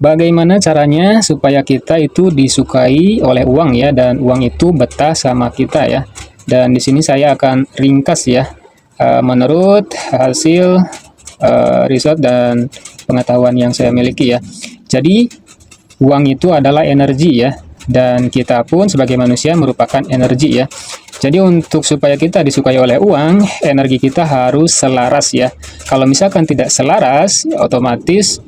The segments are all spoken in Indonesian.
Bagaimana caranya supaya kita itu disukai oleh uang ya, dan uang itu betah sama kita ya. Dan di sini saya akan ringkas ya, menurut hasil riset dan pengetahuan yang saya miliki ya. Jadi uang itu adalah energi ya, dan kita pun sebagai manusia merupakan energi ya. Jadi untuk supaya kita disukai oleh uang, energi kita harus selaras ya. Kalau misalkan tidak selaras, otomatis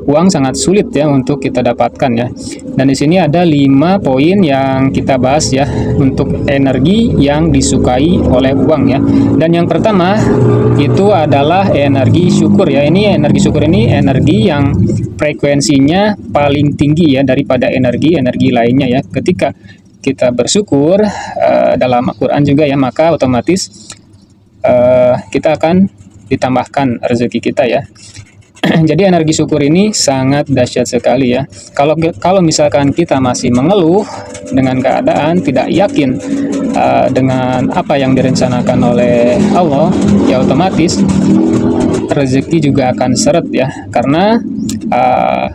uang sangat sulit ya untuk kita dapatkan ya. Dan di sini ada 5 poin yang kita bahas ya untuk energi yang disukai oleh uang ya. Dan yang pertama itu adalah energi syukur ya. Ini energi syukur ini energi yang frekuensinya paling tinggi ya daripada energi-energi lainnya ya. Ketika kita bersyukur dalam Al-Quran juga ya, maka otomatis kita akan ditambahkan rezeki kita ya. Jadi energi syukur ini sangat dahsyat sekali ya. Kalau misalkan kita masih mengeluh dengan keadaan, tidak yakin dengan apa yang direncanakan oleh Allah, ya otomatis rezeki juga akan seret ya. Karena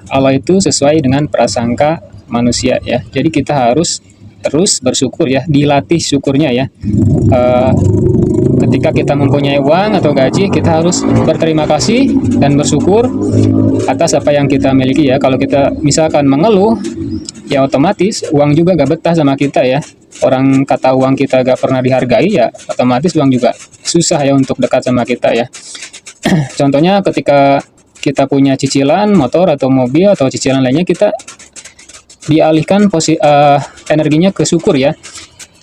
Allah itu sesuai dengan prasangka manusia ya. Jadi kita harus terus bersyukur ya, dilatih syukurnya ya. Ketika kita mempunyai uang atau gaji, kita harus berterima kasih dan bersyukur atas apa yang kita miliki ya. Kalau kita misalkan mengeluh, ya otomatis uang juga gak betah sama kita ya. Orang kata uang kita gak pernah dihargai ya, otomatis uang juga susah ya untuk dekat sama kita ya. Contohnya ketika kita punya cicilan motor atau mobil atau cicilan lainnya, kita dialihkan energinya ke syukur ya.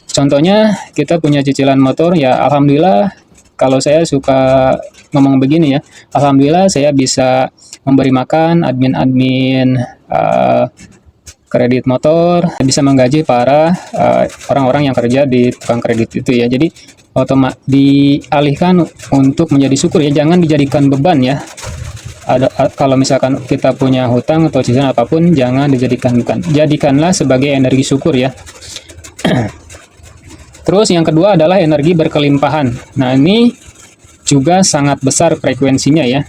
Contohnya kita punya cicilan motor ya, alhamdulillah. Kalau saya suka ngomong begini ya, alhamdulillah saya bisa memberi makan admin-admin kredit motor, bisa menggaji para orang-orang yang kerja di tukang kredit itu ya. Jadi dialihkan untuk menjadi syukur ya, jangan dijadikan beban ya. Kalau misalkan kita punya hutang atau cicilan apapun, jangan dijadikan beban, jadikanlah sebagai energi syukur ya. Terus yang kedua adalah energi berkelimpahan. Nah, ini juga sangat besar frekuensinya ya.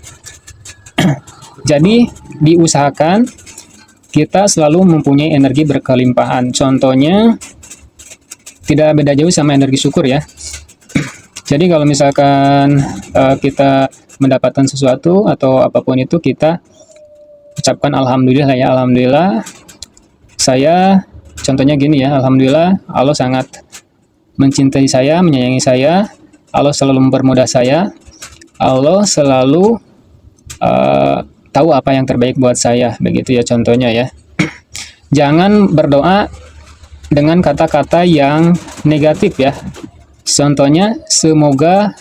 Jadi diusahakan kita selalu mempunyai energi berkelimpahan. Contohnya tidak beda jauh sama energi syukur ya. Jadi kalau misalkan kita mendapatkan sesuatu atau apapun itu, kita ucapkan alhamdulillah ya. Alhamdulillah saya, contohnya gini ya, alhamdulillah Allah sangat mencintai saya, menyayangi saya, Allah selalu mempermudah saya, Allah selalu tahu apa yang terbaik buat saya, begitu ya contohnya ya. Jangan berdoa dengan kata-kata yang negatif ya. Contohnya semoga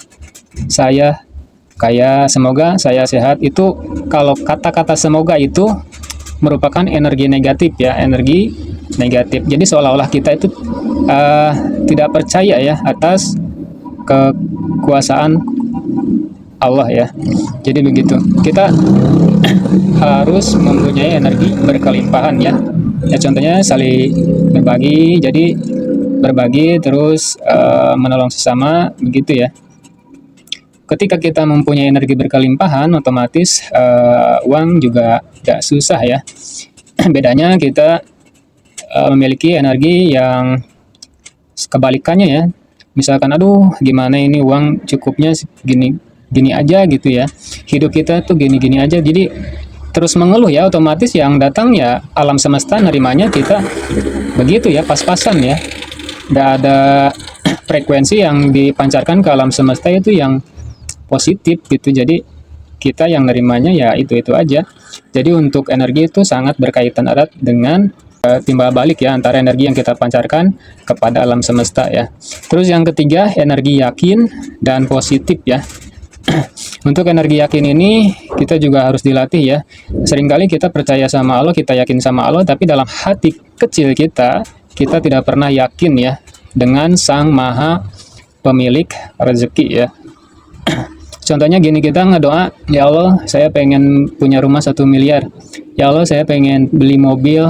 saya kaya, semoga saya sehat. Itu kalau kata-kata semoga itu merupakan energi negatif ya, energi negatif. Jadi seolah-olah kita itu tidak percaya ya atas kekuasaan Allah ya. Jadi begitu. Kita harus mempunyai energi berkelimpahan ya. Ya contohnya saling berbagi. Jadi berbagi terus menolong sesama, begitu ya. Ketika kita mempunyai energi berkelimpahan, otomatis uang juga gak susah ya. Bedanya kita memiliki energi yang kebalikannya ya. Misalkan aduh gimana ini uang cukupnya gini aja gitu ya. Hidup kita tuh gini-gini aja. Jadi terus mengeluh ya, otomatis yang datang ya alam semesta nerimanya kita begitu ya, pas-pasan ya. Nggak ada frekuensi yang dipancarkan ke alam semesta itu yang positif gitu. Jadi kita yang nerimanya ya itu-itu aja. Jadi untuk energi itu sangat berkaitan erat dengan timbal balik ya, antara energi yang kita pancarkan kepada alam semesta ya. Terus yang ketiga, energi yakin dan positif ya. Untuk energi yakin ini kita juga harus dilatih ya. Seringkali kita percaya sama Allah, kita yakin sama Allah, tapi dalam hati kecil kita tidak pernah yakin ya dengan Sang Maha Pemilik rezeki ya. Contohnya gini, kita ngedoa, ya Allah saya pengen punya rumah 1 miliar, ya Allah saya pengen beli mobil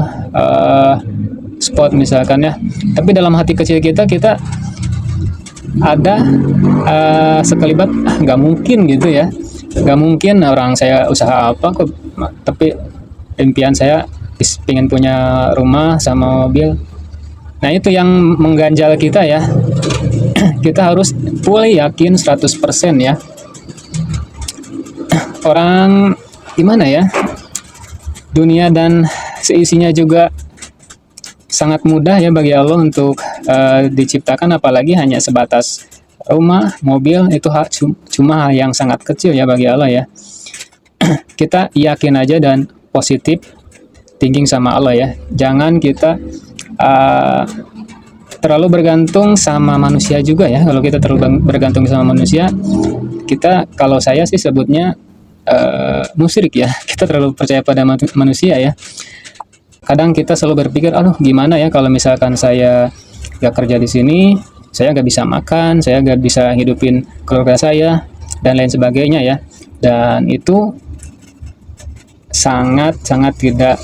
sport misalkan ya. Tapi dalam hati kecil kita ada sekelibat nggak mungkin gitu ya, nggak mungkin, orang saya usaha apa kok tapi impian saya pengen punya rumah sama mobil. Nah, itu yang mengganjal kita ya. Kita harus full yakin 100% ya. Orang gimana ya? Dunia dan seisinya juga sangat mudah ya bagi Allah untuk diciptakan, apalagi hanya sebatas rumah, mobil, itu cuma hal yang sangat kecil ya bagi Allah ya. Kita yakin aja dan positif thinking sama Allah ya. Jangan kita terlalu bergantung sama manusia juga ya. Kalau kita terlalu bergantung sama manusia, kita, kalau saya sih sebutnya musyrik ya. Kita terlalu percaya pada manusia ya. Kadang kita selalu berpikir, aduh gimana ya kalau misalkan saya gak kerja di sini, saya gak bisa makan, saya gak bisa hidupin keluarga saya, dan lain sebagainya ya. Dan itu sangat-sangat tidak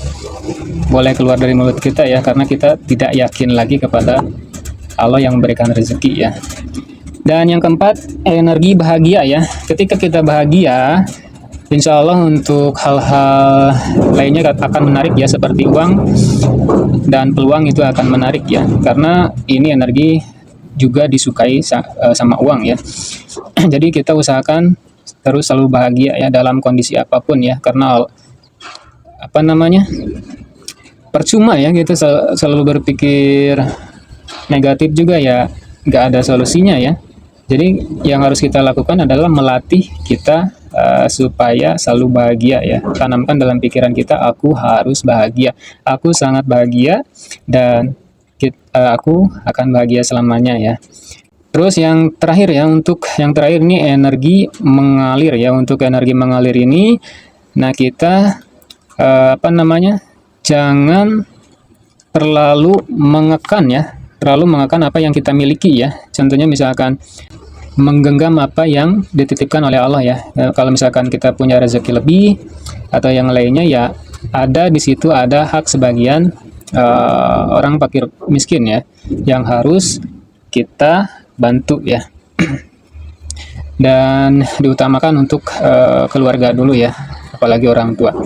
boleh keluar dari mulut kita ya, karena kita tidak yakin lagi kepada Allah yang memberikan rezeki ya. Dan yang keempat, energi bahagia ya. Ketika kita bahagia, insya Allah untuk hal-hal lainnya akan menarik ya, seperti uang dan peluang itu akan menarik ya, karena ini energi juga disukai sama uang ya. Jadi kita usahakan terus selalu bahagia ya dalam kondisi apapun ya, karena percuma ya kita selalu berpikir negatif juga ya, nggak ada solusinya ya. Jadi yang harus kita lakukan adalah melatih kita supaya selalu bahagia ya. Tanamkan dalam pikiran kita, aku harus bahagia, aku sangat bahagia, dan aku akan bahagia selamanya ya. Terus yang terakhir ya, untuk yang terakhir ini energi mengalir ya. Untuk energi mengalir ini, nah kita jangan terlalu mengekang apa yang kita miliki ya. Contohnya misalkan menggenggam apa yang dititipkan oleh Allah ya. Kalau misalkan kita punya rezeki lebih atau yang lainnya ya, ada di situ ada hak sebagian orang fakir miskin ya, yang harus kita bantu ya. Dan diutamakan untuk keluarga dulu ya, apalagi orang tua.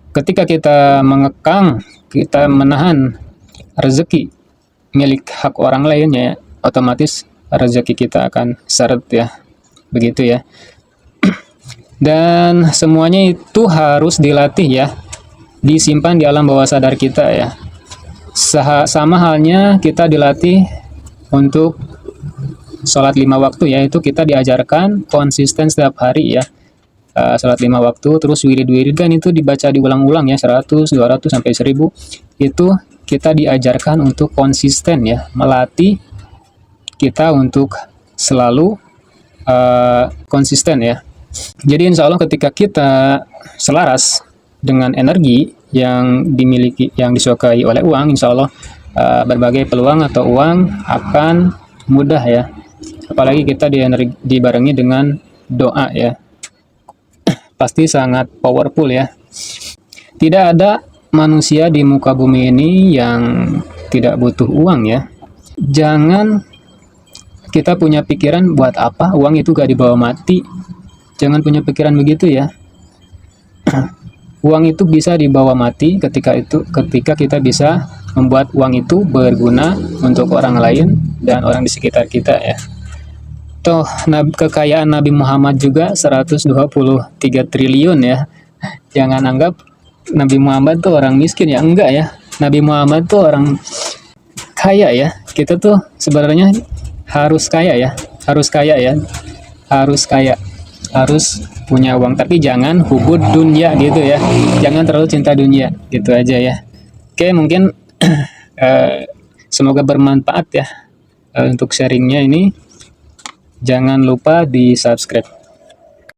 Ketika kita mengekang, kita menahan rezeki milik hak orang lainnya ya, otomatis rezeki kita akan seret ya, begitu ya. Dan semuanya itu harus dilatih ya, disimpan di alam bawah sadar kita ya. Sama halnya kita dilatih untuk sholat 5 waktu ya, itu kita diajarkan konsisten setiap hari ya. Sholat 5 waktu, terus wirid-wirid kan itu dibaca diulang-ulang ya, 100, 200 sampai 1000. Itu kita diajarkan untuk konsisten ya, melatih kita untuk selalu konsisten ya. Jadi insya Allah ketika kita selaras dengan energi yang dimiliki, yang disukai oleh uang, insya Allah berbagai peluang atau uang akan mudah ya. Apalagi kita dibarengi dengan doa ya, pasti sangat powerful ya. Tidak ada manusia di muka bumi ini yang tidak butuh uang ya. Jangan kita punya pikiran buat apa uang itu gak dibawa mati. Jangan punya pikiran begitu ya. Uang itu bisa dibawa mati ketika kita bisa membuat uang itu berguna untuk orang lain dan orang di sekitar kita ya. Toh kekayaan Nabi Muhammad juga 123 triliun ya. Jangan anggap Nabi Muhammad tuh orang miskin ya, enggak ya. Nabi Muhammad tuh orang kaya ya. Kita tuh sebenarnya harus kaya ya, harus punya uang, tapi jangan hubud dunia gitu ya, jangan terlalu cinta dunia gitu aja ya. Oke, mungkin semoga bermanfaat ya untuk sharingnya ini. Jangan lupa di subscribe.